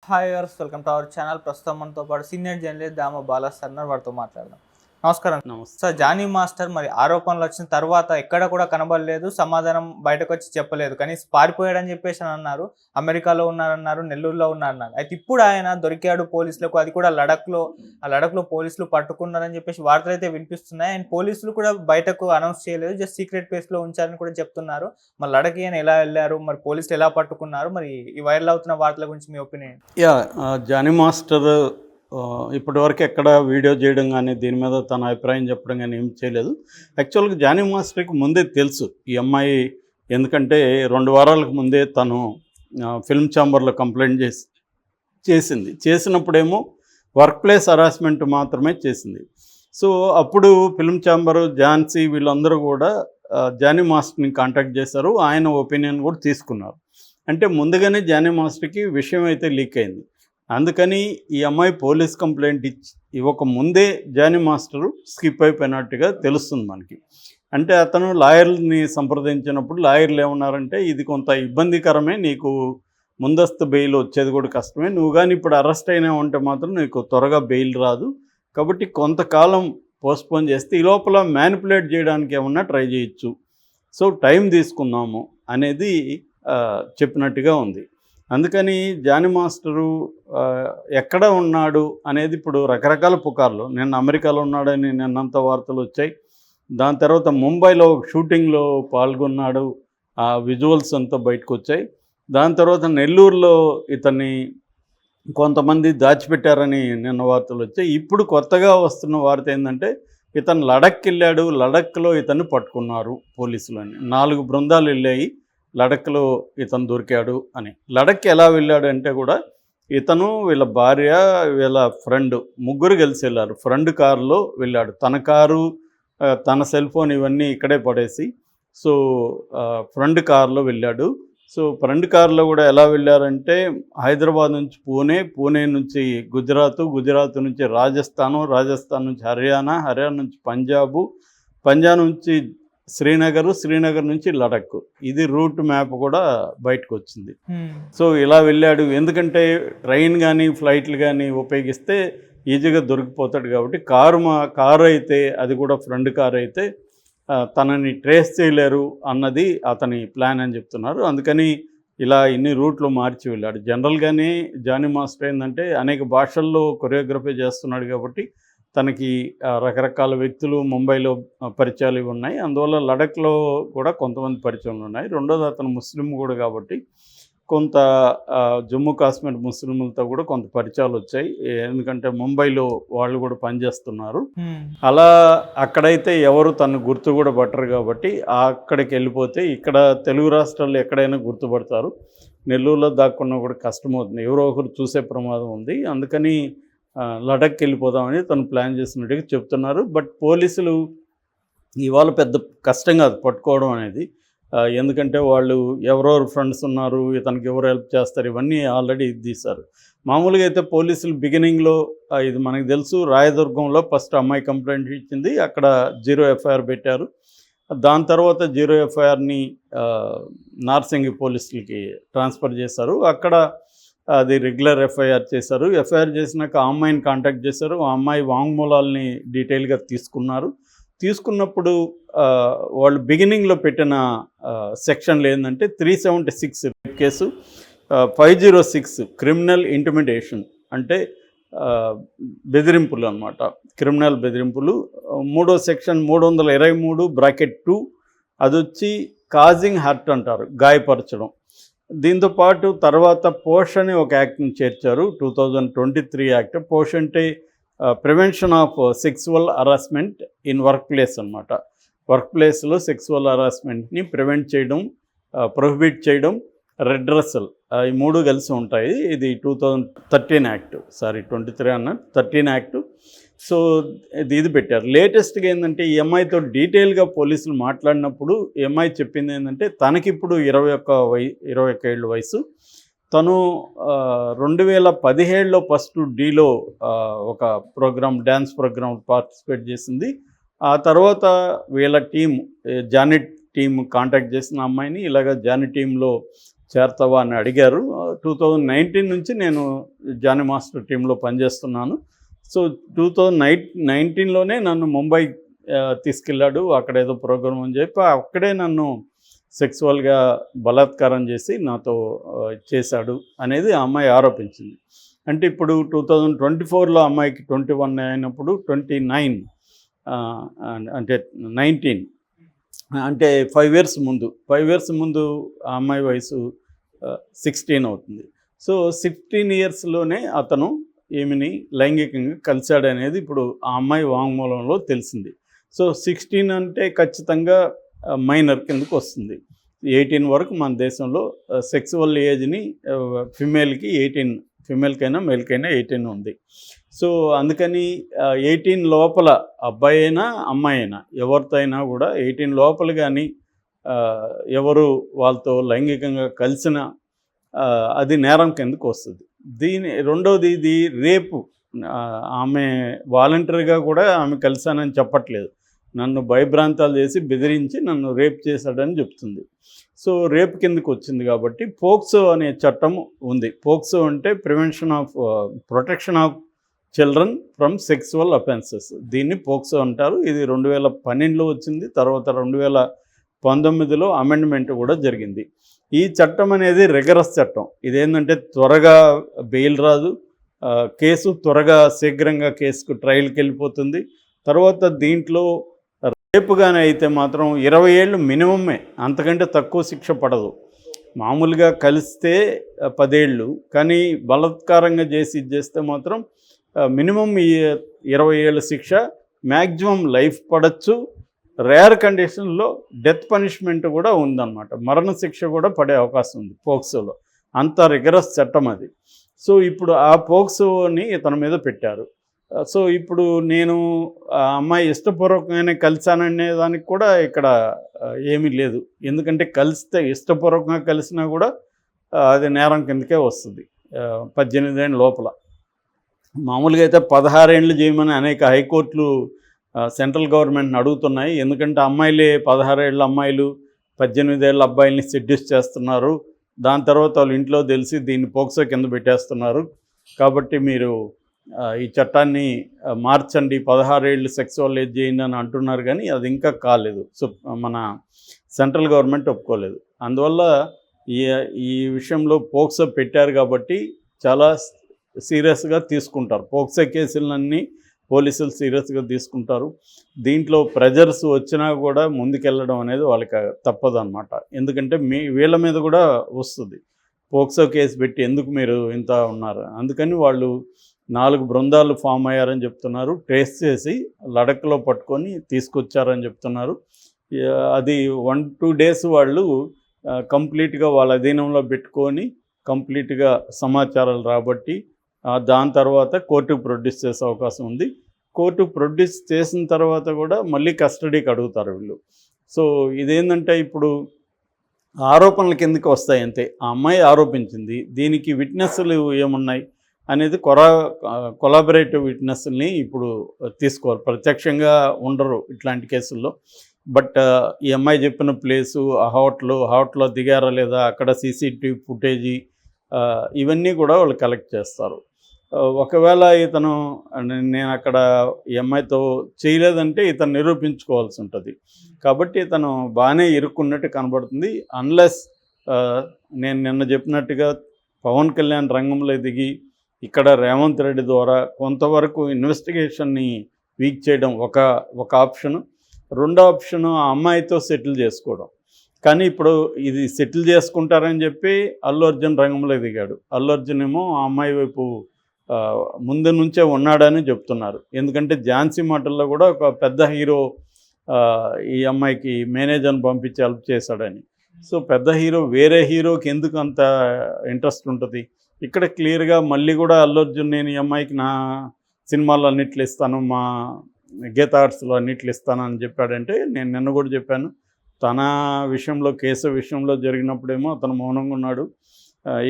Hi viewers, welcome to our channel. ప్రస్తుతం మనతో పాటు సీనియర్ జర్నలిస్ట్ దామ బాలా సార్ వారితో మాట్లాడదాం. నమస్కారం నమస్తే. సార్. జానీ మాస్టర్ మరి ఆరోపణలు వచ్చిన తర్వాత ఎక్కడ కూడా కనబడలేదు, సమాధానం బయటకు వచ్చి చెప్పలేదు. కానీ పారిపోయాడని చెప్పేసి అని అన్నారు. అమెరికాలో ఉన్నారన్నారు, నెల్లూరులో ఉన్నారన్నారు. అయితే ఇప్పుడు ఆయన దొరికాడు పోలీసులకు, అది కూడా లడఖ్లో పోలీసులు పట్టుకున్నారని చెప్పేసి వార్తలు అయితే వినిపిస్తున్నాయి. అండ్ పోలీసులు కూడా బయటకు అనౌన్స్ చేయలేదు, జస్ట్ సీక్రెట్ ప్లేస్లో ఉంచారని కూడా చెప్తున్నారు. మరి లడఖ్ ఆయన ఎలా వెళ్ళారు, మరి పోలీసులు ఎలా పట్టుకున్నారు, మరి ఈ వైరల్ అవుతున్న వార్తల గురించి మీ ఒపీనియన్? జానీ మాస్టర్ ఇప్పటివరకు ఎక్కడ వీడియో చేయడం కానీ దీని మీద తన అభిప్రాయం చెప్పడం కానీ ఏం చేయలేదు. యాక్చువల్గా జానీ మాస్టర్కి ముందే తెలుసు ఈ అమ్మాయి, ఎందుకంటే 2 వారాలకు ముందే తను ఫిల్మ్ ఛాంబర్లో కంప్లైంట్ చేసినప్పుడేమో వర్క్ ప్లేస్ హరాస్మెంట్ మాత్రమే చేసింది. సో అప్పుడు ఫిల్మ్ ఛాంబరు, ఝాన్సీ వీళ్ళందరూ కూడా జానీ మాస్టర్ని కాంటాక్ట్ చేశారు. ఆయన ఒపీనియన్ కూడా తీసుకున్నారు. అంటే ముందుగానే జానీ మాస్టర్కి విషయం అయితే లీక్ అయింది. అందుకని ఈ అమ్మాయి పోలీస్ కంప్లైంట్ ఇవ్వక ముందే జానీ మాస్టరు స్కిప్ అయిపోయినట్టుగా తెలుస్తుంది మనకి. అంటే అతను లాయర్ని సంప్రదించినప్పుడు లాయర్లు ఏమన్నారంటే, ఇది కొంత ఇబ్బందికరమే, నీకు ముందస్తు బెయిల్ వచ్చేది కూడా కష్టమే, నువ్వు కానీ ఇప్పుడు అరెస్ట్ అయినా ఉంటే మాత్రం నీకు త్వరగా బెయిల్ రాదు, కాబట్టి కొంతకాలం పోస్ట్పోన్ చేస్తే ఈ లోపల మ్యానిపులేట్ చేయడానికి ఏమన్నా ట్రై చేయొచ్చు, సో టైం తీసుకుందాము అనేది చెప్పినట్టుగా ఉంది. అందుకని జానీ మాస్టరు ఎక్కడ ఉన్నాడు అనేది ఇప్పుడు రకరకాల పుకార్లు. నిన్న అమెరికాలో ఉన్నాడని నిన్నంత వార్తలు వచ్చాయి. దాని తర్వాత ముంబైలో షూటింగ్లో పాల్గొన్నాడు, ఆ విజువల్స్ అంతా బయటకు వచ్చాయి. దాని తర్వాత నెల్లూరులో ఇతన్ని కొంతమంది దాచిపెట్టారని నిన్న వార్తలు వచ్చాయి. ఇప్పుడు కొత్తగా వస్తున్న వార్త ఏంటంటే, ఇతను లడఖ్కి వెళ్ళాడు, లడఖ్లో ఇతన్ని పట్టుకున్నారు పోలీసులు అని. 4 బృందాలు వెళ్ళాయి, లడఖ్లో ఇతను దొరికాడు అని. లడఖ్కి ఎలా వెళ్ళాడు అంటే కూడా ఇతను, వీళ్ళ భార్య, వీళ్ళ ఫ్రెండ్ ముగ్గురు కలిసి వెళ్ళారు. ఫ్రెండ్ కారులో వెళ్ళాడు. తన కారు, తన సెల్ ఫోన్ ఇవన్నీ ఇక్కడే పడేసి సో ఫ్రెండ్ కారులో వెళ్ళాడు. సో ఫ్రెండ్ కారులో కూడా ఎలా వెళ్ళారంటే, హైదరాబాద్ నుంచి పూణే, పూణే నుంచి గుజరాత్ నుంచి రాజస్థాన్ నుంచి హర్యానా నుంచి పంజాబ్ నుంచి శ్రీనగర్ నుంచి లడఖ్. ఇది రూట్ మ్యాప్ కూడా బయటకు వచ్చింది. సో ఇలా వెళ్ళాడు. ఎందుకంటే ట్రైన్ కానీ ఫ్లైట్లు కానీ ఉపయోగిస్తే ఈజీగా దొరికిపోతాడు కాబట్టి కారు అయితే, అది కూడా ఫ్రెండ్ కారు అయితే తనని ట్రేస్ చేయలేరు అన్నది అతని ప్లాన్ అని చెప్తున్నారు. అందుకని ఇలా ఇన్ని రూట్లు మార్చి వెళ్ళాడు. జనరల్గానే జానీ మాస్టర్ ఏంటంటే అనేక భాషల్లో కొరియోగ్రఫీ చేస్తున్నాడు కాబట్టి తనకి రకరకాల వ్యక్తులు ముంబైలో పరిచయాలు ఇవి ఉన్నాయి. అందువల్ల లడఖ్లో కూడా కొంతమంది పరిచయాలు ఉన్నాయి. రెండోది అతను ముస్లిం కూడా కాబట్టి కొంత జమ్మూ కాశ్మీర్ ముస్లింలతో కూడా కొంత పరిచయాలు వచ్చాయి. ఎందుకంటే ముంబైలో వాళ్ళు కూడా పనిచేస్తున్నారు. అలా అక్కడైతే ఎవరు తను గుర్తు కూడా పట్టరు కాబట్టి అక్కడికి వెళ్ళిపోతే ఇక్కడ తెలుగు రాష్ట్రాల్లో ఎక్కడైనా గుర్తుపడతారు. నెల్లూరులో దాక్కున్నా కూడా కష్టమవుతుంది, ఎవరో ఒకరు చూసే ప్రమాదం ఉంది. అందుకని లడఖ్కి వెళ్ళిపోదామని తను ప్లాన్ చేసినట్టుగా చెప్తున్నారు. బట్ పోలీసులు ఇవాళ పెద్ద కష్టం కాదు పట్టుకోవడం అనేది. ఎందుకంటే వాళ్ళు ఎవరెవరు ఫ్రెండ్స్ ఉన్నారు, ఇతనికి ఎవరు హెల్ప్ చేస్తారు, ఇవన్నీ ఆల్రెడీ తీశారు. మామూలుగా అయితే పోలీసులు బిగినింగ్లో ఇది మనకు తెలుసు, రాయదుర్గంలో ఫస్ట్ అమ్మాయి కంప్లైంట్ ఇచ్చింది, అక్కడ 0 ఎఫ్ఐఆర్ పెట్టారు. దాని తర్వాత 0 ఎఫ్ఐఆర్ని నార్సింగి పోలీసులకి ట్రాన్స్ఫర్ చేశారు. అక్కడ అది రెగ్యులర్ ఎఫ్ఐఆర్ చేశారు. ఎఫ్ఐఆర్ చేసినాక ఆ అమ్మాయిని కాంటాక్ట్ చేశారు. ఆ అమ్మాయి వాంగ్మూలాల్ని డీటెయిల్గా తీసుకున్నప్పుడు వాళ్ళు బిగినింగ్లో పెట్టిన సెక్షన్లు ఏంటంటే 376 రేప్ కేసు, 506 క్రిమినల్ ఇంటిమిడేషన్ అంటే బెదిరింపులు అనమాట, క్రిమినల్ బెదిరింపులు. మూడో సెక్షన్ 323(2) అది వచ్చి కాజింగ్ హర్ట్ అంటారు, గాయపరచడం. దీంతోపాటు తర్వాత పోష్ అని ఒక యాక్ట్ని చేర్చారు, 2023 యాక్ట్. పోష్ అంటే prevention of sexual harassment in work place అనమాట. వర్క్ ప్లేస్లో సెక్సువల్ హరాస్మెంట్ని ప్రివెంట్ చేయడం, ప్రొహిబిట్ చేయడం, రెడ్రెసల్, ఈ 3 కలిసి ఉంటాయి. ఇది 2013 యాక్ట్, 23 అన్న 13 యాక్టు. సో ఇది పెట్టారు. లేటెస్ట్గా ఏంటంటే ఈ అమ్మాయితో డీటెయిల్గా పోలీసులు మాట్లాడినప్పుడు ఈ అమ్మాయి చెప్పింది ఏంటంటే, తనకిప్పుడు 21 ఏళ్ళ వయసు. తను 2017లో ఫస్ట్ డీలో ఒక డ్యాన్స్ ప్రోగ్రామ్ పార్టిసిపేట్ చేసింది. ఆ తర్వాత వీళ్ళ టీం, జానీ టీం కాంటాక్ట్ చేసిన అమ్మాయిని, ఇలాగ జానీ టీంలో చేరతావా అని అడిగారు. 2019 నుంచి నేను జానీ మాస్టర్ టీంలో పనిచేస్తున్నాను. సో 2019లోనే నన్ను ముంబై తీసుకెళ్ళాడు. అక్కడ ఏదో ప్రోగ్రామ్ అని చెప్పి అక్కడే నన్ను సెక్సువల్గా బలాత్కారం చేసి నాతో చేశాడు అనేది ఆ అమ్మాయి ఆరోపించింది. అంటే ఇప్పుడు 2024లో అమ్మాయికి 21 అయినప్పుడు 29 అంటే 19 అంటే 5 ఇయర్స్ ముందు ఆ అమ్మాయి వయసు 16 అవుతుంది. సో 16 ఇయర్స్లోనే అతను ఈమెని లైంగికంగా కలిశాడనేది ఇప్పుడు ఆ అమ్మాయి వాంగ్మూలంలో తెలిసింది. సో 16 అంటే ఖచ్చితంగా మైనర్ కిందకు వస్తుంది. 18 వరకు మన దేశంలో సెక్సువల్ ఏజ్ని ఫిమేల్కి 18, ఫిమేల్కైనా మేల్కైనా 18 ఉంది. సో అందుకని 18 లోపల అబ్బాయి అయినా అమ్మాయి అయినా ఎవరితో అయినా కూడా 18 లోపల కానీ ఎవరు వాళ్ళతో లైంగికంగా కలిసిన అది నేరం కిందకు వస్తుంది. రెండవది ఇది రేపు. ఆమె వాలంటరీగా కూడా ఆమె కలిశానని చెప్పట్లేదు. నన్ను భయభ్రాంతాలు చేసి బెదిరించి నన్ను రేప్ చేశాడని చెప్తుంది. సో రేప్ కిందకు వచ్చింది కాబట్టి పోక్సో అనే చట్టం ఉంది. పోక్సో అంటే protection of children from sexual offences. దీన్ని పోక్సో అంటారు. ఇది 2012లో వచ్చింది. తర్వాత 2019లో అమెండ్మెంట్ కూడా జరిగింది. ఈ చట్టం అనేది రిగరస్ చట్టం. ఇదేంటంటే త్వరగా బెయిల్ రాదు, కేసు త్వరగా శీఘ్రంగా కేసుకు ట్రయల్కి వెళ్ళిపోతుంది. తర్వాత దీంట్లో రేపుగానే అయితే మాత్రం 20 ఏళ్ళు మినిమమే, అంతకంటే తక్కువ శిక్ష పడదు. మామూలుగా కలిస్తే 10 ఏళ్ళు, కానీ బలాత్కారంగా చేస్తే మాత్రం మినిమం 20 ఏళ్ళ శిక్ష, మ్యాక్సిమం లైఫ్ పడచ్చు. రేర్ కండిషన్లో డెత్ పనిష్మెంట్ కూడా ఉందన్నమాట. మరణశిక్ష కూడా పడే అవకాశం ఉంది పోక్సోలో. అంత రిగరస్ చట్టం అది. సో ఇప్పుడు ఆ పోక్సోని ఇతని మీద పెట్టారు. సో ఇప్పుడు నేను ఆ అమ్మాయి ఇష్టపూర్వకంగానే కలిశాననే దానికి కూడా ఇక్కడ ఏమీ లేదు. ఎందుకంటే ఇష్టపూర్వకంగా కలిసినా కూడా అది నేరం కిందకే వస్తుంది 18 ఏళ్ళ లోపల. మామూలుగా అయితే 16 ఏళ్ళు చేయమని అనేక హైకోర్టులు సెంట్రల్ గవర్నమెంట్ని అడుగుతున్నాయి. ఎందుకంటే 16 ఏళ్ళ అమ్మాయిలు 18 ఏళ్ళ అబ్బాయిల్ని సెడ్యూస్ చేస్తున్నారు. దాని తర్వాత వాళ్ళు ఇంట్లో తెలిసి దీన్ని పోక్సో కింద పెట్టేస్తున్నారు. కాబట్టి మీరు ఈ చట్టాన్ని మార్చండి, 16 ఏళ్ళు సెక్సువల్ ఏజ్ చేయండి అని అంటున్నారు, కానీ అది ఇంకా కాలేదు. సో మన సెంట్రల్ గవర్నమెంట్ ఒప్పుకోలేదు. అందువల్ల ఈ విషయంలో పోక్సో పెట్టారు కాబట్టి చాలా సీరియస్గా తీసుకుంటారు. పోక్సో కేసులన్నీ పోలీసులు సీరియస్గా తీసుకుంటారు. దీంట్లో ప్రెజర్స్ వచ్చినా కూడా ముందుకెళ్ళడం అనేది వాళ్ళకి తప్పదు అన్నమాట. ఎందుకంటే వీళ్ళ మీద కూడా వస్తుంది, పోక్సో కేసు పెట్టి ఎందుకు మీరు ఇంత ఉన్నారు. అందుకని వాళ్ళు 4 బృందాలు ఫామ్ అయ్యారని చెప్తున్నారు. ట్రేస్ చేసి లడఖ్లో పట్టుకొని తీసుకొచ్చారని చెప్తున్నారు. అది 1-2 డేస్ వాళ్ళు కంప్లీట్గా వాళ్ళ అధీనంలో పెట్టుకొని కంప్లీట్గా సమాచారాలు రాబట్టి దాని తర్వాత కోర్టుకు ప్రొడ్యూస్ చేసే అవకాశం ఉంది. కోర్టు ప్రొడ్యూస్ చేసిన తర్వాత కూడా మళ్ళీ కస్టడీకి అడుగుతారు వీళ్ళు. సో ఇదేంటంటే ఇప్పుడు ఆరోపణల కిందకి వస్తాయి అంతే. ఆ అమ్మాయి ఆరోపించింది, దీనికి విట్నెస్లు ఏమున్నాయి అనేది కొలాబరేటివ్ విట్నెస్ని ఇప్పుడు తీసుకోవాలి. ప్రత్యక్షంగా ఉండరు ఇట్లాంటి కేసుల్లో. బట్ ఈ అమ్మాయి చెప్పిన ప్లేసు, ఆ హోటల్లో దిగారా లేదా, అక్కడ సీసీటీవీ ఫుటేజీ, ఇవన్నీ కూడా వాళ్ళు కలెక్ట్ చేస్తారు. ఒకవేళ ఇతను నేను అక్కడ ఈ అమ్మాయితో చేయలేదంటే ఇతను నిరూపించుకోవాల్సి ఉంటుంది. కాబట్టి ఇతను బాగానే ఇరుక్కున్నట్టు కనబడుతుంది. అన్లెస్ నేను నిన్న చెప్పినట్టుగా పవన్ కళ్యాణ్ రంగంలో దిగి ఇక్కడ రేవంత్ రెడ్డి ద్వారా కొంతవరకు ఇన్వెస్టిగేషన్ని వీక్ చేయడం ఒక ఆప్షను. రెండో ఆప్షను ఆ అమ్మాయితో సెటిల్ చేసుకోవడం. కానీ ఇప్పుడు ఇది సెటిల్ చేసుకుంటారని చెప్పి అల్లు అర్జున్ రంగంలో దిగాడు. అల్లు అర్జున్ ఏమో ఆ అమ్మాయి వైపు ముందు నుంచే ఉన్నాడని చెప్తున్నారు. ఎందుకంటే ఝాన్సీ మాటల్లో కూడా ఒక పెద్ద హీరో ఈ అమ్మాయికి మేనేజర్ని పంపించి హెల్ప్ చేశాడని. సో పెద్ద హీరో వేరే హీరోకి ఎందుకు అంత ఇంట్రెస్ట్ ఉంటుంది? ఇక్కడ క్లియర్గా మళ్ళీ కూడా అల్లు అర్జున్ నేను ఈ అమ్మాయికి నా సినిమాల్లో అన్నిట్లు ఇస్తాను, మా గీతా ఆర్ట్స్లో అన్నిట్లు ఇస్తాను అని చెప్పాడంటే, నేను నిన్న కూడా చెప్పాను, తన విషయంలో కేసు విషయంలో జరిగినప్పుడేమో అతను మౌనంగా ఉన్నాడు.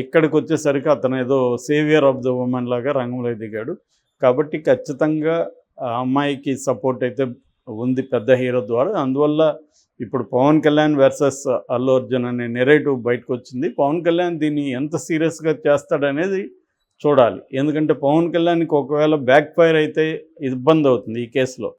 ఇక్కడికి వచ్చేసరికి అతను ఏదో సేవియర్ ఆఫ్ ద ఉమెన్ లాగా రంగంలో దిగాడు. కాబట్టి ఖచ్చితంగా ఆ అమ్మాయికి సపోర్ట్ అయితే ఉంది పెద్ద హీరో ద్వారా. అందువల్ల ఇప్పుడు పవన్ కళ్యాణ్ వర్సెస్ అల్లు అర్జున్ అనే నెరేటివ్ బయటకు వచ్చింది. పవన్ కళ్యాణ్ దీన్ని ఎంత సీరియస్గా చేస్తాడనేది చూడాలి. ఎందుకంటే పవన్ కళ్యాణ్కి ఒకవేళ బ్యాక్ ఫైర్ అయితే ఇబ్బంది అవుతుంది ఈ కేసులో.